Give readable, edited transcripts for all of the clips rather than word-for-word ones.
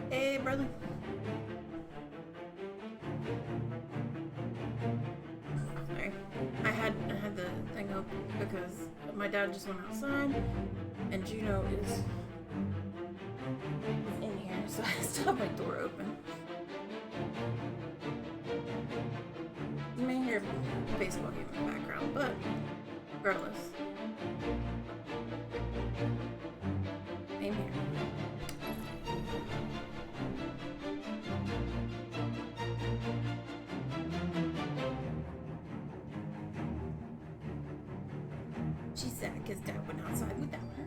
Hey, brother. Sorry. I had the thing up because my dad just went outside and Juno is in here, so I stopped my door open. You may hear a baseball game in the background, but regardless. I'm here. She's sad because Dad went outside without her.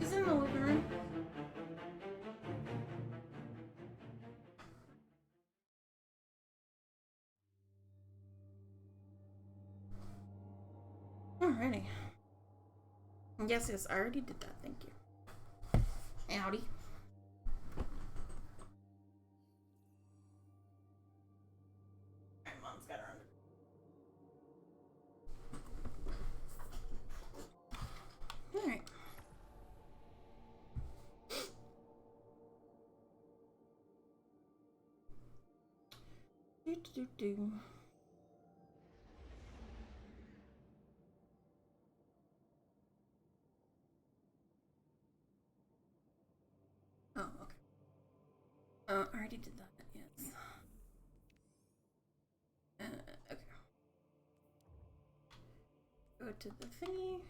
She's in the living room. Alrighty. Yes, I already did that. Thank you. Howdy. Mom's got her under. Alright. Do. Oh, okay. I already did that, yes. Okay. Go to the thingy.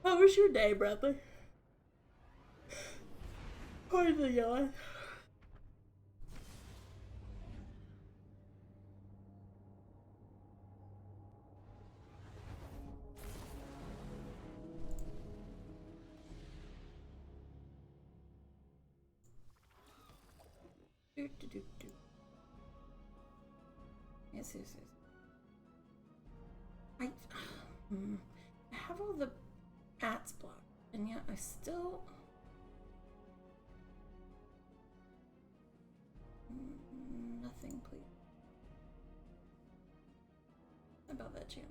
How was your day, brother? Pardon the yawn. Do. Yes. I have all the paths blocked, and yet I still. Nothing, please. About that channel.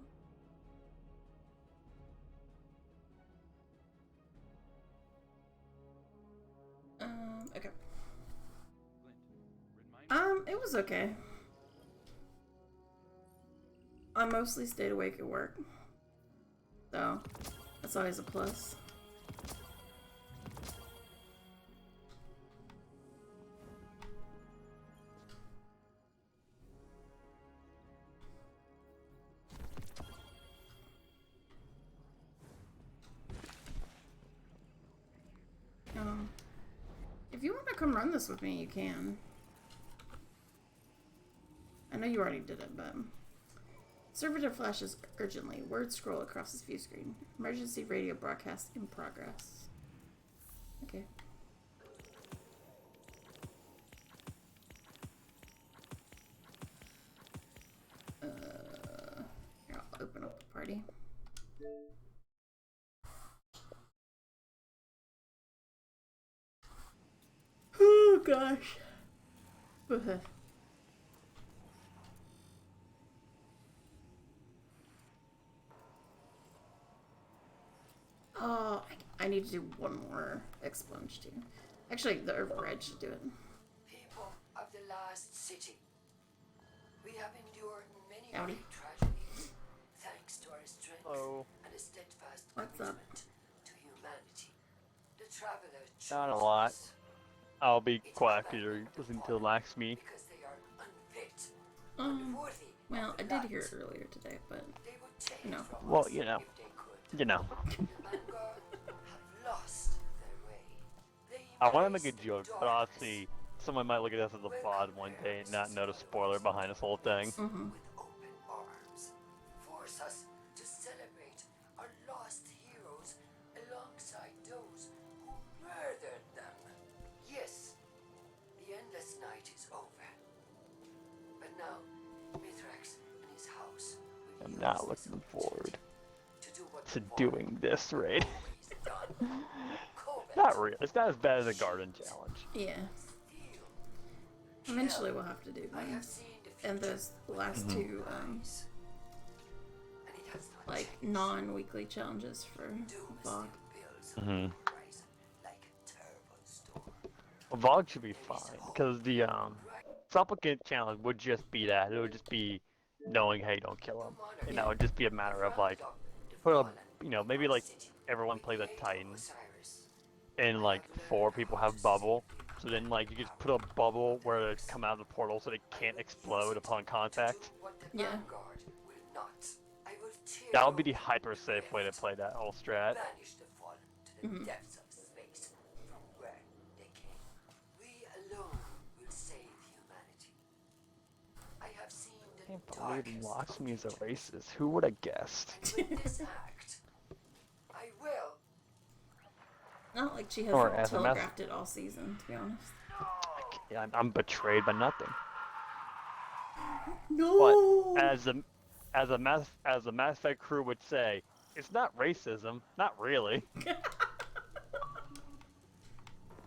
Okay. It was okay. I mostly stayed awake at work, so that's always a plus. If you want to come run this with me, you can. I know you already did it, but... Servitor flashes urgently. Words scroll across his view screen. Emergency radio broadcast in progress. Okay. Here, I'll open up the party. Oh gosh. Go ahead. Oh, I need to do one more expunge too. Actually, the override should do it. People of the last city, we have endured many Howdy. great tragedies, thanks to our strength and a steadfast What's up? commitment to humanity. The traveler Not a chose lot. us I'll be quiet because you're listening to lax me. because they are unfit, unworthy. Well, I of did the hear lives it earlier today, but they would take you know. from Well, us you know. if they could. You know. The Vanguard have lost their way. They I want to make a embrace joke, but darkness honestly, someone might look at this as a pod one day and not notice spoiler behind this whole thing. with open arms. Force us to celebrate our lost heroes alongside those who murdered them. Yes, the endless night is over. But now, Mithrax and his house will I'm use not this looking forward to do what to the doing this raid. always done. Covet, Not really. It's not as bad as a garden challenge. Yeah. steal. Eventually we'll have to do I have things. seen the and those last Mhm. two, And it has not like, changed. non-weekly challenges for Doom Vlog. still builds Mhm. rise like a terrible storm. Well, Vogue should be fine because the supplicant challenge would just be that. It would just be knowing, hey, don't kill him, and that Yeah. would just be a matter of like Rounded up the put a, fallen maybe in like city everyone with plays the a aid of Titan, Osiris. and I like have learned 4 people how to have bubble. separate So then like you just put a power bubble from where they weakness. come out of the portal so they I can't will explode use it upon to do contact. what the Yeah. Vanguard will not. I will tear That would be the open hyper the safe way to rift, play that whole strat. banish the fallen to the Mhm. depths of space from where they came. We alone will save humanity. I have seen the Can't believe darkest of Locksmith is a futures. racist. Who would have guessed? And with this act, I will. Not like she hasn't Or as a mess. telegraphed it all season, to be honest. Yeah, I'm betrayed by nothing. No! But as a Mass Effect crew would say, it's not racism, not really.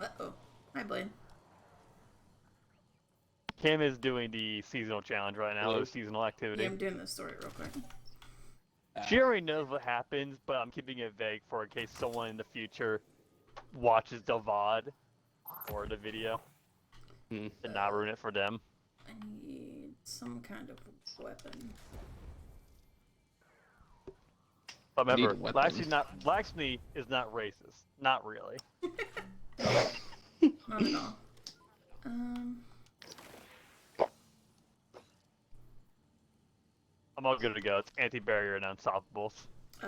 Uh-oh. Hi, Blaine. Kim is doing the seasonal challenge right now, Hello. the seasonal activity. Yeah, I'm doing this story real quick. She already knows what happens, but I'm keeping it vague for in case someone in the future watches the VOD or the video Hmm. to not ruin it for them. I need some kind of weapon. But remember, Need a weapon. Laxmi is not racist. Not really. Not at all. I'm all good to go. It's anti-barrier and unstoppables.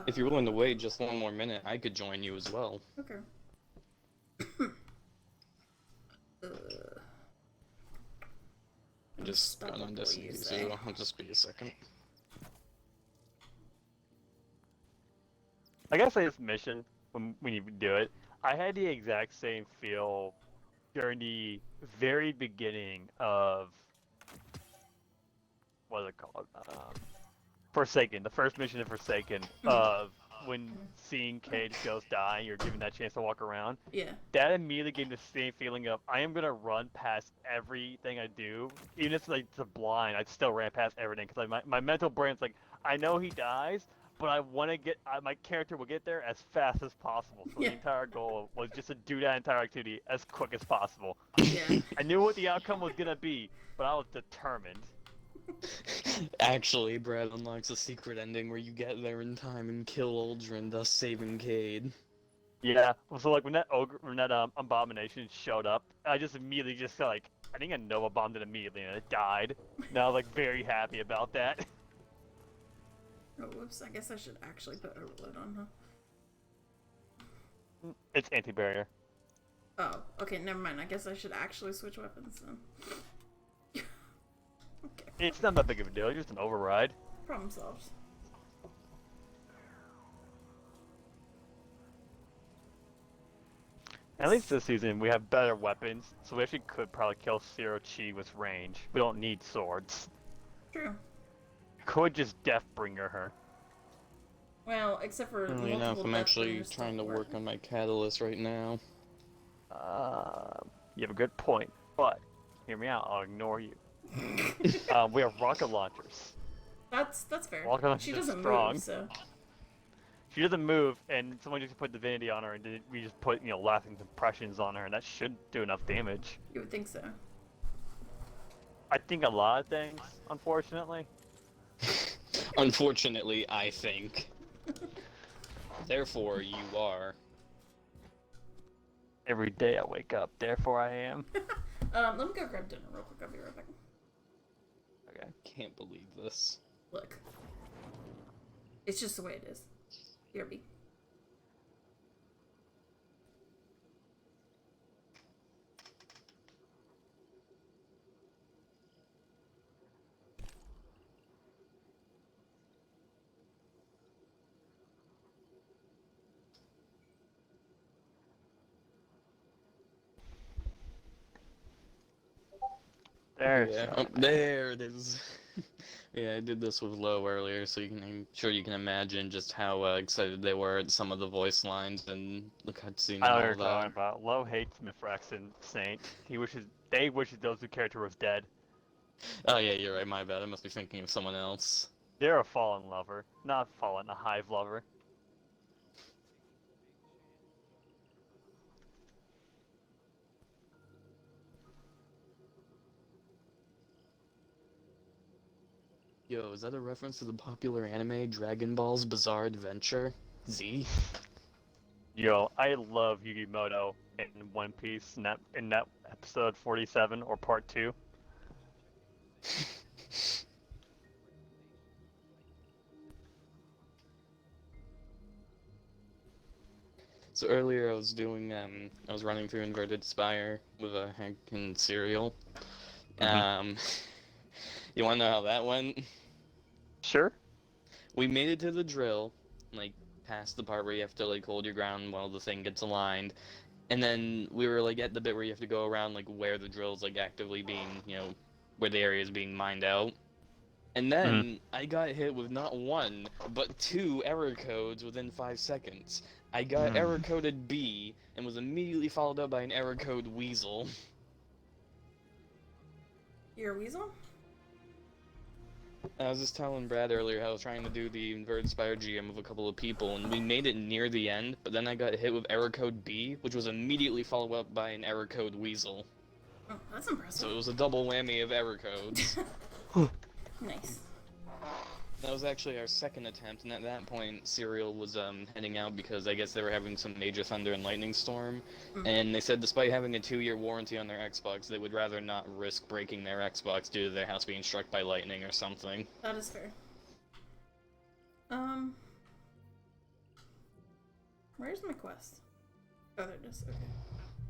If you're willing to wait just one more minute, I could join you as well. Okay. I just got on Unstoppable, this, you so say? I'll just be a second. I gotta say this mission, when you do it, I had the exact same feel during the very beginning of what is it called? Forsaken, the first mission in Forsaken, of when seeing Cage Ghost die, you're given that chance to walk around. Yeah. That immediately gave me the same feeling of I am gonna run past everything I do, even if it's a blind. I still ran past everything because my mental brain's like, I know he dies, but I want to get my character will get there as fast as possible. So Yeah. the entire goal was just to do that entire activity as quick as possible. Yeah. I knew what the outcome was gonna be, but I was determined. Actually, Brad unlocks a secret ending where you get there in time and kill Uldren, thus saving Cade. Yeah. So like when that abomination showed up, I just immediately just like I think I Nova bombed it immediately and it died. And I was like very happy about that. Oh, whoops. I guess I should actually put overload on, huh? It's anti-barrier. Oh, okay, never mind. I guess I should actually switch weapons then. Okay, It's not that big of a deal. It's just an override. problem solved. At least this season we have better weapons, so we actually could probably kill Zero Chi with range. We don't need swords. True. Could just Deathbringer her. Well, except for Funnily enough, multiple I'm death actually bringers trying to don't work on my catalyst right now. You have a good point, but hear me out. I'll ignore you. We have rocket launchers. That's fair. Rocket launchers She are doesn't strong. move, so She doesn't move, and someone just put Divinity on her, and we just put lasting impressions on her, and that should do enough damage. you would think so. I think a lot of things, unfortunately. Unfortunately, I think. Therefore, you are. Every day I wake up, therefore I am. Let me go grab dinner real quick. I'll be right back. Okay. Can't believe this. Look. It's just the way it is. BRB. There's Yeah, there it is. Yeah, I did this with Lo earlier, so I'm sure you can imagine just how excited they were at some of the voice lines and the cutscene and I know all what you're that. talking about. Lo hates Mithrax and Saint. They wishes those two characters was dead. Oh yeah, you're right. My bad. I must be thinking of someone else. They're a fallen lover, not fallen, a hive lover. Yo, is that a reference to the popular anime Dragon Ball's Bizarre Adventure? Z? Yo, I love Yugimoto in One Piece in that episode 47 or part 2. So earlier I was doing, I was running through Inverted Spire with a heckin' cereal. You wanna know how that went? Sure. We made it to the drill, like, past the part where you have to, like, hold your ground while the thing gets aligned. And then we were, like, at the bit where you have to go around, like, where the drill's, like, actively being, where the area is being mined out. And then I got hit with not one, but 2 error codes within 5 seconds. I got error coded B, and was immediately followed up by an error code Weasel. You're a weasel? I was just telling Brad earlier how I was trying to do the Inverted Spire GM with a couple of people, and we made it near the end, but then I got hit with error code B, which was immediately followed up by an error code Weasel. Oh, that's impressive. So it was a double whammy of error codes. Nice. That was actually our second attempt, and at that point, Serial was heading out because I guess they were having some major thunder and lightning storm, and they said despite having a 2-year warranty on their Xbox, they would rather not risk breaking their Xbox due to their house being struck by lightning or something. That is fair. Where's my quest? Oh, there it is. Okay.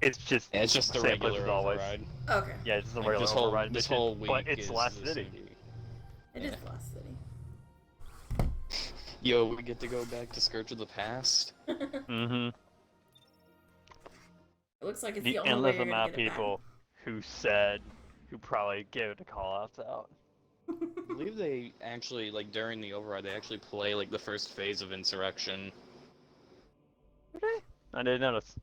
It's just Yeah, it's just a same place regular as always. override. Okay. Yeah, it's just a Like, regular override this mission, whole week but it's is Last the City. same. It is the last city. Yo, we get to go back to Scourge of the Past. Mm-hmm. It looks like it's The the only way endless you're gonna amount of get it people who probably gave the call-outs out. back. I believe they actually, like, during the override, they actually play, like, the first phase of Insurrection. I didn't notice.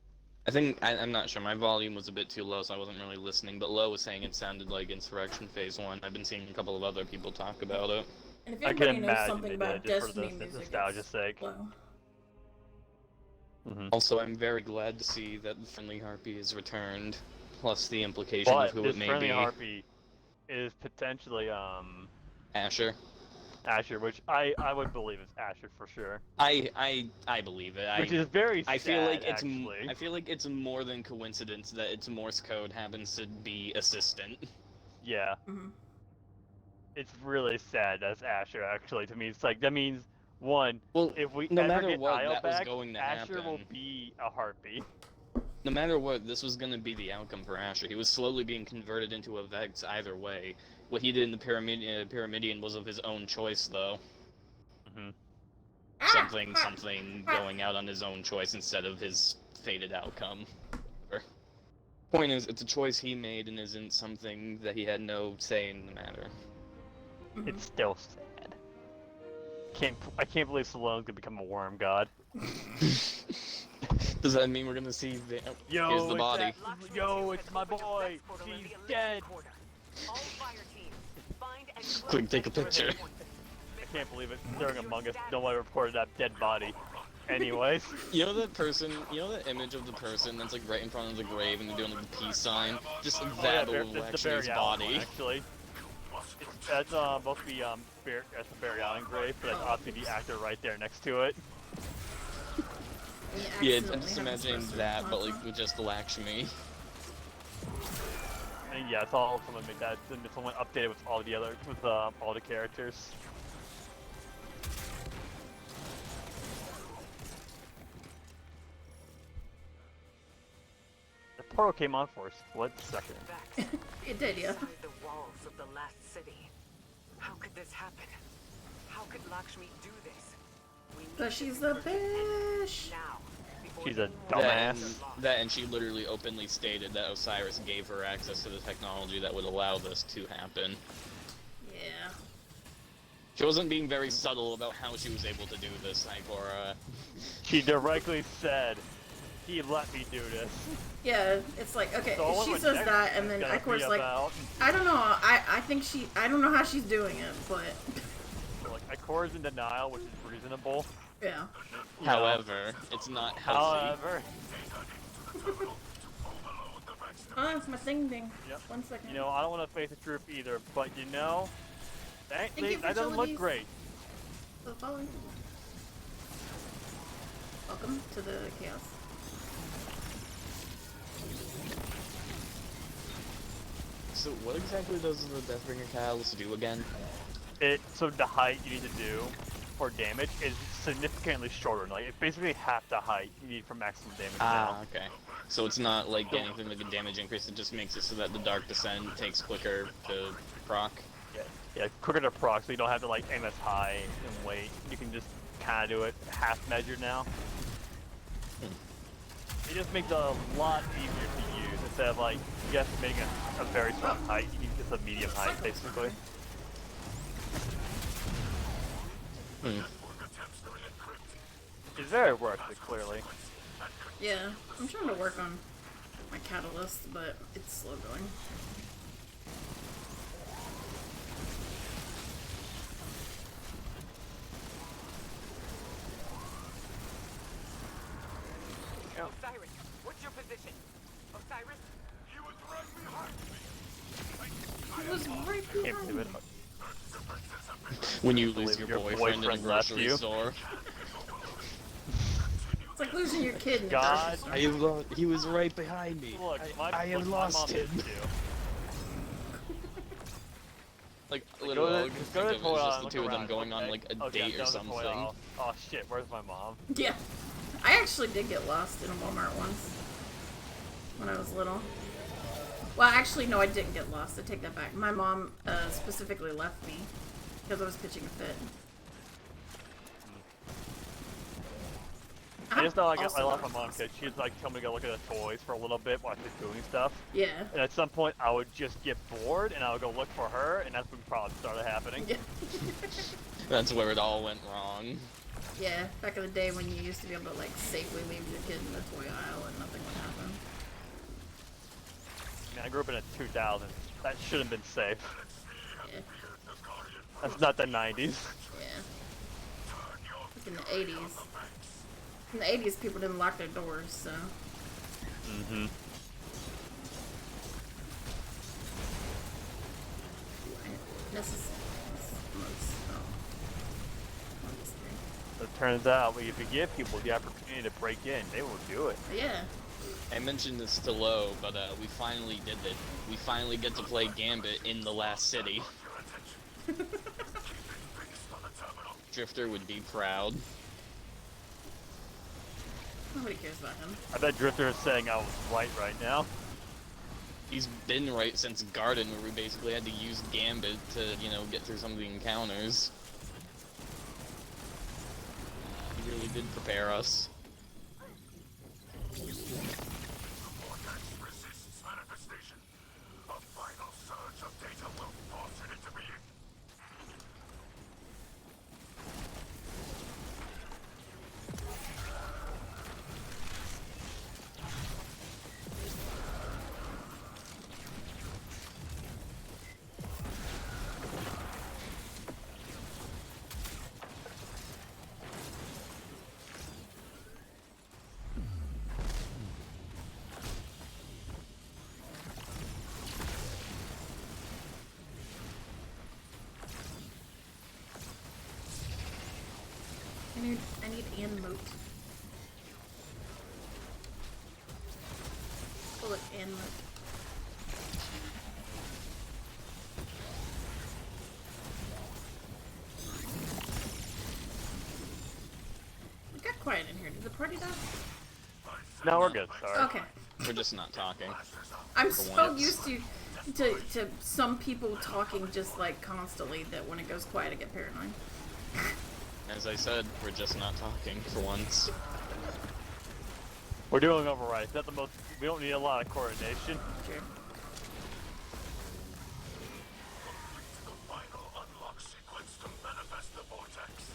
I think, I'm not sure, my volume was a bit too low, so I wasn't really listening, but Lo was saying it sounded like Insurrection Phase 1. I've been seeing a couple of other people talk about it. And if I anybody can knows imagine something they about did, just for Destiny the music, nostalgia's it's sake. low. Also, I'm very glad to see that the Friendly Harpy is returned, plus the implication But of who this it may friendly be. harpy is potentially Asher. Asher, which I would believe is Asher for sure. I believe it. Which is very sad, I feel like it's actually. I feel like it's more than coincidence that its Morse code happens to be assistant. Yeah. Mm-hmm. It's really sad that's Asher, actually, to me. It's like, that means, one, Well, if we no ever matter get what, Io that was back, going to Asher will happen. be a harpy. No matter what, this was going to be the outcome for Asher. He was slowly being converted into a Vex either way. What he did in the Pyramidion was of his own choice, though. Mm-hmm. Something going out on his own choice instead of his fated outcome. Point is, it's a choice he made and isn't something that he had no say in the matter. Mm-hmm. It's still sad. I can't believe Salone's gonna become a worm god. Does that mean we're gonna see the... Yo, here's the body. Yo, it's my boy. He's dead. Quick, take a picture. I can't believe it. During Among Us, nobody reported that dead body. Anyways. You know that person, you know that image of the person that's like right in front of the grave and they're doing like the peace sign? Just that yeah, will it's actually the his Barry Allen body. one, actually. That's supposed to be that's the Barry Allen grave, but that's obviously the actor right there next to it. Yeah, I'm just imagining that, but like with just Lakshmi. And yeah, it's all someone made that. Someone updated with all the characters. The portal came on for a split second. It did, yeah. Inside the walls of the last city. How could this happen? How could Lakshmi do this? We need But to she's the convert it bitch. now, before She's a anyone dumbass. And she literally openly stated that Osiris gave her access to the technology that would allow this to happen. Yeah. She wasn't being very subtle about how she was able to do this, Ikora. She directly said, he let me do this. Yeah, it's like, okay, So she says that, and then gotta Ekor's be like, about- I don't know, I think I don't know how she's doing it, but, So, like, Ikor's in denial, which is reasonable. yeah. You know. However, it's not healthy. However, Oh, it's my ding. Yep. 1 second. you know, I don't want to face the truth either, but you know, Thank you for that doesn't look facilities. great. So following. Welcome to the chaos. So what exactly does the Deathbringer Catalyst do again? So the height you need to do for damage is significantly shorter. Like, it's basically half the height you need for maximum damage now. Okay. So it's not like anything like a damage increase, it just makes it so that the Dark Descent takes quicker to proc. Yeah, quicker to proc, so you don't have to like aim as high and wait. You can just kind of do it half measured now. It just makes it a lot easier to use instead of like just making a very strong height. You need just a medium height basically. It's very worth it, clearly. Yeah, I'm trying to work on my catalyst, but it's slow going. Osiris, what's your position? Osiris? He was right behind me. It was right Can't behind believe me. it. When you lose believe your your boyfriend in a boyfriend left grocery you. store. It's like losing your kid in a God. grocery store. He was right behind me. Look, I have my lost mom him. did too. Like, Go literally, to, just go think to of the it toy as aisle just the and two look of them around, going on okay? like a Okay, date or down the toy something. aisle. Oh shit, where's my mom? Yeah. I actually did get lost in a Walmart once. When I was little. Well, actually, no, I didn't get lost. I take that back. My mom specifically left me because I was pitching a fit. I just know I Also left my got mom lost. because she'd like tell me to go look at the toys for a little bit while she's doing stuff. Yeah. And at some point I would just get bored and I would go look for her and that's when problems started happening. Yeah. That's where it all went wrong. Yeah, back in the day when you used to be able to like safely leave your kid in the toy aisle and nothing would happen. I mean, I grew up in the 2000s. That shouldn't have been safe. Yeah. That's not the 90s. Yeah. Like in the 80s. In the 80s, people didn't lock their doors, so. Mm-hmm. It turns out if you give people the opportunity to break in, they will do it. Yeah. I mentioned this to Lo, but we finally did it. We finally get to play Gambit in the last city. Drifter would be proud. Nobody cares about him. I bet Drifter is saying I was right now. He's been right since Garden, where we basically had to use Gambit to, you know, get through some of the encounters. He really did prepare us. Resists manifestation. A final surge of data will force it into being. I need an moat. Bullet and moat. It got quiet in here. Did the party die? No, we're good. Sorry. Okay. We're just not talking. I'm For so once. used to some people talking just like constantly that when it goes quiet I get paranoid. As I said, we're just not talking for once. We're doing alright. It's not the most. We don't need a lot of coordination. Sure. The final unlock sequence to manifest the vortex.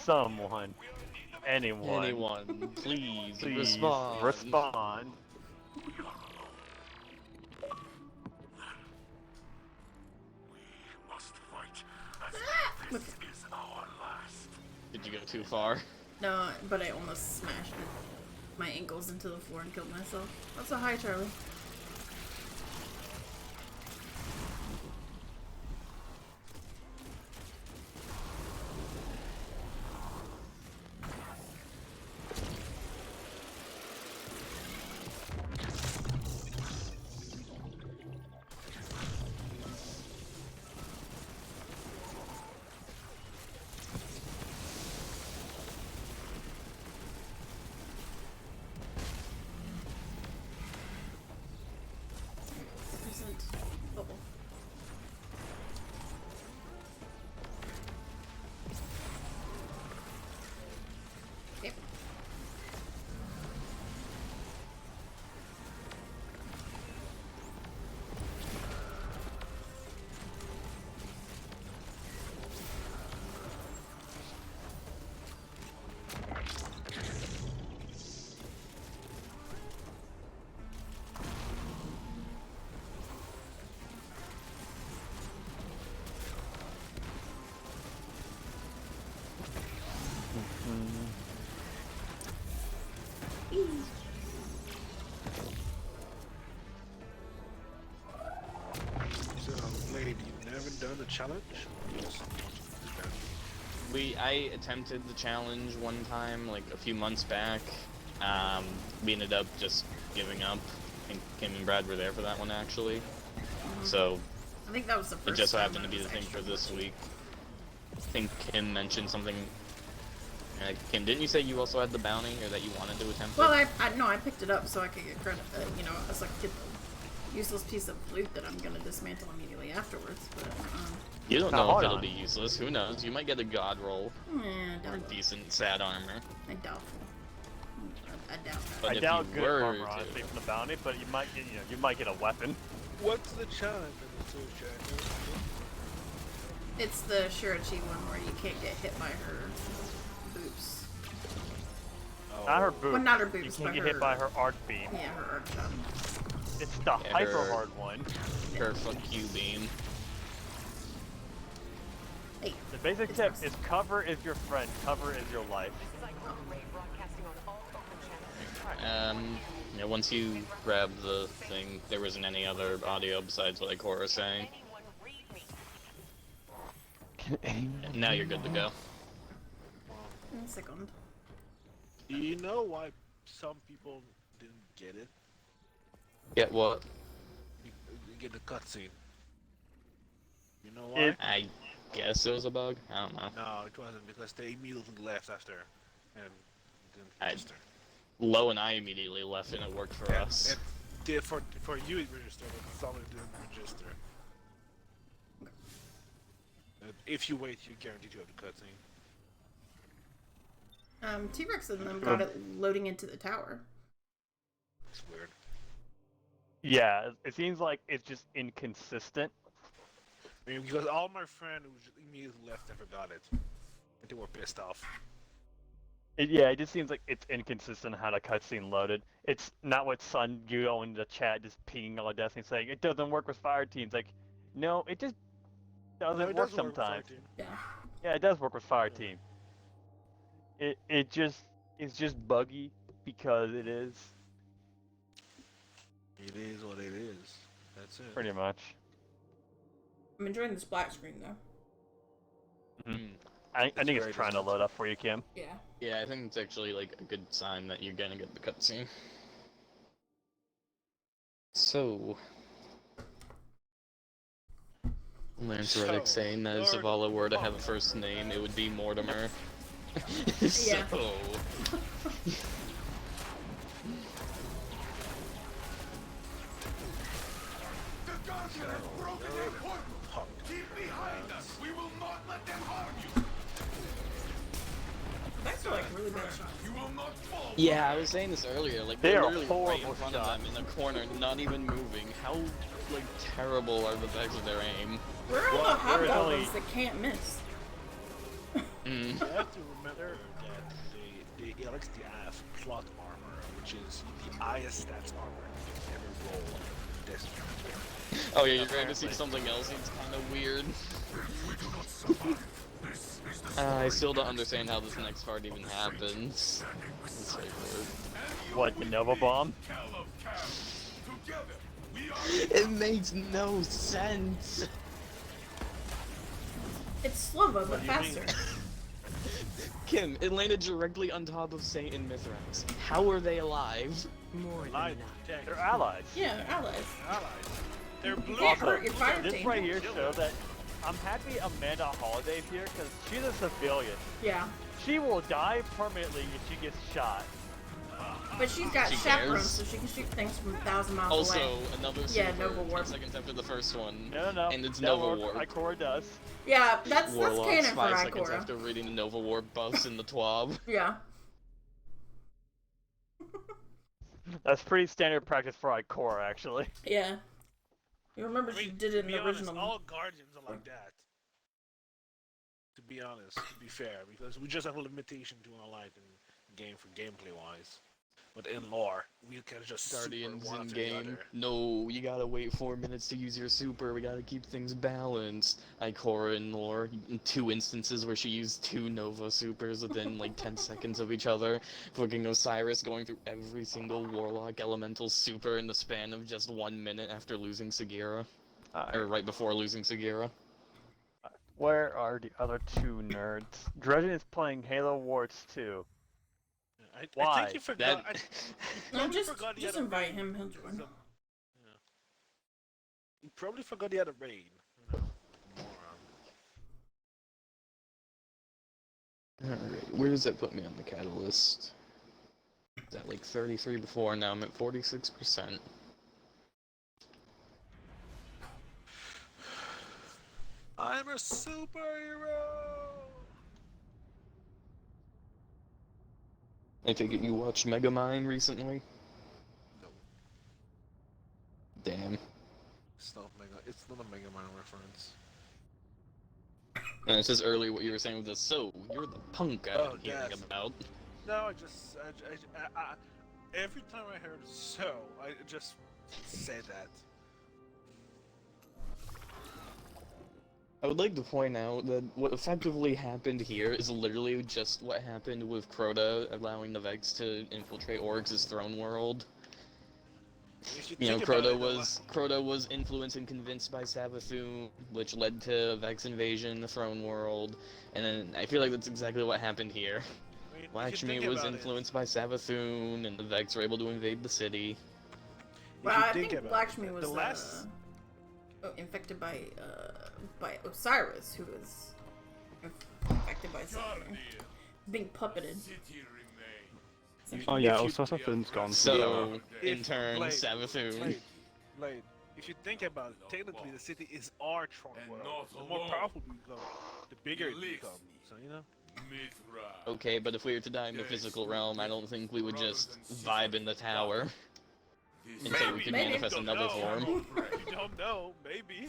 Someone. Anyone. Anyone, please, Please respond. respond. Did you go too far? No, but I almost smashed my ankles into the floor and killed myself. That's a high, Charlie. Bubble. Okay. So, lady, you've never done the challenge? Just I attempted the challenge one time, like a few months back. We ended up just giving up. I think Kim and Brad were there for that one, actually. So, I think that was the it first just so time happened to I be was the thing for extra this lucky. week. I think Kim mentioned something. Kim, didn't you say you also had the bounty, or that you wanted to attempt Well, it? no, I picked it up so I could get credit. You know, as I get the useless piece of loot that I'm gonna dismantle immediately afterwards. But You don't Now, know if hold it'll on. be useless. Who knows? You might get a god roll or doubtful. decent sad armor. I doubtful. I doubt that. But I if doubt you good were armor, to- honestly, from the bounty, but you might get, you might get a weapon. what's the challenge in the two challenge? It's the Shirachi one where you can't get hit by her boobs. Not her boobs. Well, not her You boobs, can't but get her- hit by her arc beam. Yeah, her arc shot. It's the Yeah, hyper her- hard one. Her fuck you beam. Hey, The basic it's tip us. is cover is your friend, cover is your life. Cyclone Ray broadcasting on all open channels. Yeah, once you grab the thing, there wasn't any other audio besides what Ikora was saying. Anyone read me? Now you're good to go. In a second. Do you know why some people didn't get it? Get what? You get the cutscene. You know why? It- I guess it was a bug? I don't know. No, it wasn't because they immediately left after and didn't I- register. Lo and I immediately left and it worked for us. And did for you it registered, but some it didn't register. If you wait, you're guaranteed to have the cutscene. T-Rex and them got it loading into the tower. It's weird. Yeah, it seems like it's just inconsistent. I mean, because all my friends who just immediately left never got it, and they were pissed off. Yeah, it just seems like it's inconsistent how the cutscene loaded. It's not what Sun Guo in the chat just pinging all of Destiny saying it doesn't work with fire teams. Like, no, it just doesn't No, it work does work with sometimes. 14. Yeah. Yeah, it does work with fire team. It's just buggy because it is It is what it is. That's it. pretty much. I'm enjoying the splash screen though. Mm. I think very it's trying to load up for you, Kim. Yeah. Yeah, I think it's actually like a good sign that you're gonna get the cutscene. So, Lance Reddick saying that if Zavala were to have a first name, it would be Mortimer. So, That's like really bad shots. yeah, I was saying this earlier. Like They they're are literally right in horrible front of them in the corner, not even moving. How like terrible are the backs of their aim? We're all the Well, there is hobgoblins only- that can't miss. You have to remember that the LXDF plot armor, which is the highest stats armor you can ever roll in Destiny. Oh yeah, you're going to see something else. It's kind of weird. I still don't understand how this next part even happens. Let's wait for it. What, the Nova Bomb? It makes no sense. It's slower but do you mean? faster. Kim, it landed directly on top of Saint and Mithrax. How are they alive? More than Light enough. protect. They're allies. Yeah, they're allies. Allies. They're blue. can't hurt your fire This team. right here shows that I'm happy Amanda Holiday's here because she's a civilian. Yeah. She will die permanently if she gets shot. But she's got She chaperones, cares. so she can shoot things from 1,000 miles Also, away. another Yeah, super, Nova Warp. 10 seconds after the first one. No. And it's That Nova Warp. Ikora does. Yeah, that's Warlocks canon for 5 seconds Ikora. after reading the Nova Warp buffs in the TWAB. Yeah. That's pretty standard practice for Ikora, actually. Yeah. You remember I she mean, did to it in be the honest, original. all Guardians are like that. To be honest, to be fair, because we just have a limitation to our life in game for gameplay wise. But in lore, we can just Guardians super one in after the game. other. No, you gotta wait 4 minutes to use your super. We gotta keep things balanced. Ikora in lore, in 2 instances where she used 2 Nova supers within like 10 seconds of each other. Fucking Osiris going through every single Warlock Elemental super in the span of just 1 minute after losing Sagira. Or right before losing Sagira. Where are the other 2 nerds? Dredgen is playing Halo Wars 2. I Why? think you forgot. That- No, probably just forgot the just other invite raid. him, he'll join. Yeah. You probably forgot the other raid. You know, moron. Alright, where does that put me on the catalyst? Is that like 33 before, now I'm at 46%. I'm a superhero. I take it you watched Megamind recently? No, Damn. it's not a Mega Man reference. And it's just earlier what you were saying with this, so, you're the punk I've Oh, been hearing yes. about. No, every time I heard so, I just say that. I would like to point out that what effectively happened here is literally just what happened with Crota allowing the Vex to infiltrate Oryx's throne world. If You know, think about Crota was influenced and convinced by Savathun, which led to Vex invasion in the throne world, and then I feel like that's exactly what happened here. I mean, if you Lakshmi think was about it, influenced by Savathun, and the Vex were able to invade the city. if Well, you I think think about Lakshmi it, was the last. infected by Osiris, who was infected by something. Being puppeted. Oh yeah, If you- Osasathan's gone. So, in If- turn, Blade, Savathun. Blade, if you think about it, technically the city is our throne world. The more powerful we become, the bigger it becomes. So you know. Okay, but if we were to die in the physical realm, I don't think we would just vibe in the tower until we could Maybe. manifest another form. You don't know. Maybe.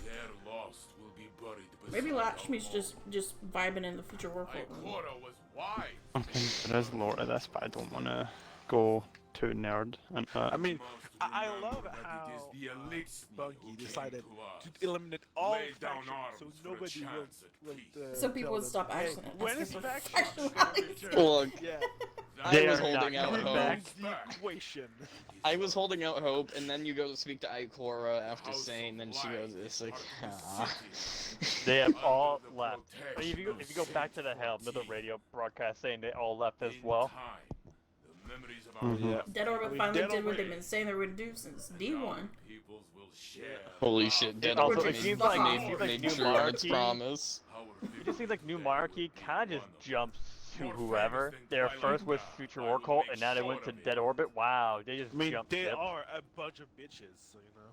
Maybe Lakshmi's just vibing in the future world. Okay, there is lore to this, but I don't want to go too nerd into it. I mean, I love how Bungie decided to eliminate all factions, so nobody will. So people tell would them, stop "Hey, asking when asking is for faction? factionalities. Look, Yeah, I They was are not holding out coming hope. back. the equation. I was holding out hope, and then you go to speak to Ikora after saying, then she goes, it's like, ah. They have all left. If you go back to the helm, the radio broadcast saying they all left as well. Yeah. Dead Orbit I mean, finally Dead did what Orbit- they've been saying they were going to do since D1. Holy shit, Dead Also, Orbit it made, seems like- made, seems like made New true on its Monarchy- promise. It just seems like New Monarchy kind of just jumps to whoever. They were first with Future War Cult, and now they went to Dead Orbit. Wow, they just I mean, jumped they ship. are a bunch of bitches, so you know.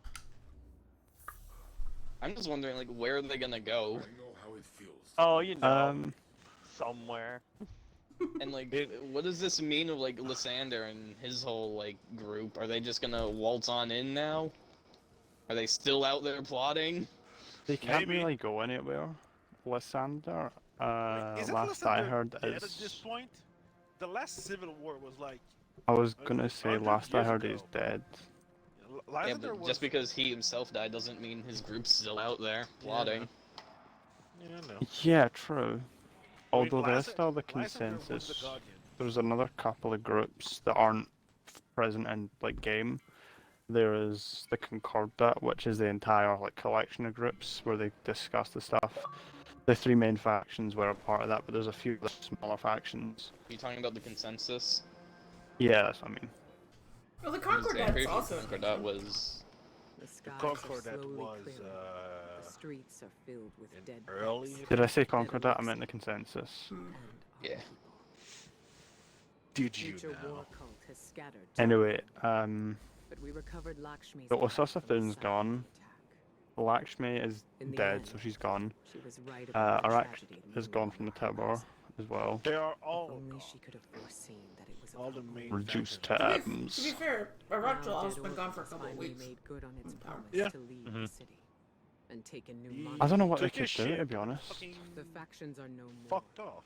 I'm just wondering, like, where are they gonna go? Oh, you know, somewhere. And, like, what does this mean of, like, Lysander and his whole, like, group? Are they just gonna waltz on in now? Are they still out there plotting? They can't Maybe. really go anywhere. Lysander, Is it last listed I they're heard dead at this is. point? The last civil war was like I was gonna say 100 last I years heard ago. he's dead. Last Yeah, there but was... just because he himself died doesn't mean his group's still out there plotting. Yeah, no. Yeah, true. I mean, Although there's last still the last time there was the consensus. Guardian. There's another couple of groups that aren't present in like game. There is the Concordat, which is the entire like collection of groups where they discuss the stuff. The three main factions were a part of that, but there's a few smaller factions. Are you talking about the consensus? Yeah, that's what I mean. Well, the I'm Concordat's pretty sure also. Concordat was. The skies Concordat are slowly was clearing. The streets are filled with in dead early. bodies. Did I say Concordat? I meant the consensus. Hmm. And our Yeah. people. Did you Future now? war cult has scattered. Anyway, But we recovered Lakshmi's the body Osasa from the Thune's site of the gone. attack. Lakshmi is In the dead, end, so she's gone. She was right about the Arak tragedy is looming gone on from the the tower horizon. as well. They are If all only gone. she could have foreseen that it was a All the problem. main Reduced factions. to To atoms. be fair, Now Arak'jal also Dead been gone Orc for a has couple of finally weeks. made good on its Mm, promise Yeah. to leave Mhm. the city and take a new He I don't know what they took his could do, to ship be honest. fucking The factions are no more. fucked off.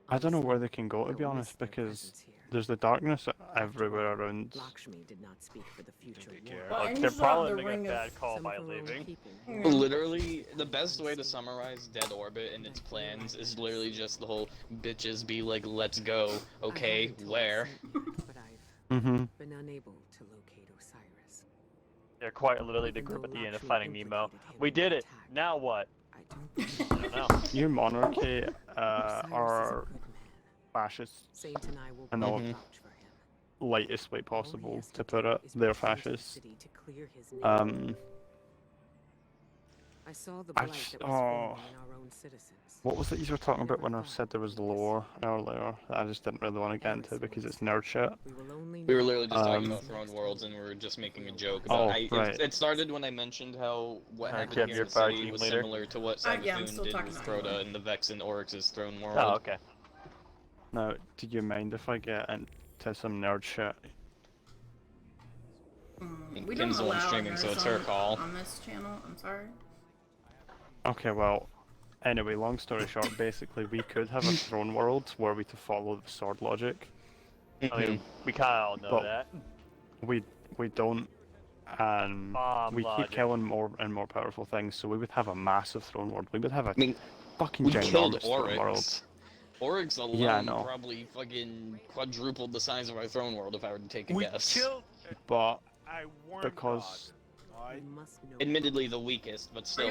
I don't know Honestly, where they can go, to they'll be miss honest, their because presence here. there's the darkness After everywhere all, around. Lakshmi did not speak for the future they war. care? Well, and you They're still have probably the making a ring bad of. call Some by of her own leaving. people Yeah. were Literally, the killed best way to instead. summarize Dead Orbit and its plans is literally just the whole bitches be like, let's go. I Okay, haven't told where? Saint, but I've Mm-hmm. been unable to locate Osiris. They're quite literally the Even group though at the end of Lakshmi Finding Nemo. implicated him We in the did it. attack, Now what? I don't think I don't know. Your monarchy Osiris is a are good man. fascists Saint and I will in the Mhm. vouch for him. lightest way All he possible, has to do put it. is They're return to the fascists. city to clear his name. I saw the I blight just- that was oh. forming in our own citizens. What was it you were talking about when I said there was lore earlier that I just didn't really want to get into because it's nerd shit? We will only We were know literally just talking Um, about Throne Worlds and we were just making a joke Oh, about right. it started when I mentioned how what I happened kept here your in the fire city team was leader. similar to what Yeah, I'm Savathun still did talking with about Crota it. in the Vex and Oryx's Throne World. Oh, okay. Now, do you mind if I get into some nerd shit? We Kim's don't the one allow streaming, so nerds it's her on- call. on this channel. I'm sorry. Okay, well, anyway, long story short, basically we could have a throne world where we to follow the sword logic. I mean, we kind of all know But- that. We don't, and Bomb we keep logic. killing more and more powerful things, so we would have a massive throne world. We would have a I mean, fucking we killed ginormous throne world. Oryx. Oryx alone Yeah, I know. probably fucking quadrupled the size of our Throne World if I were to take a We guess. killed. But I warned because God. We Alright? must know. Admittedly the weakest, but still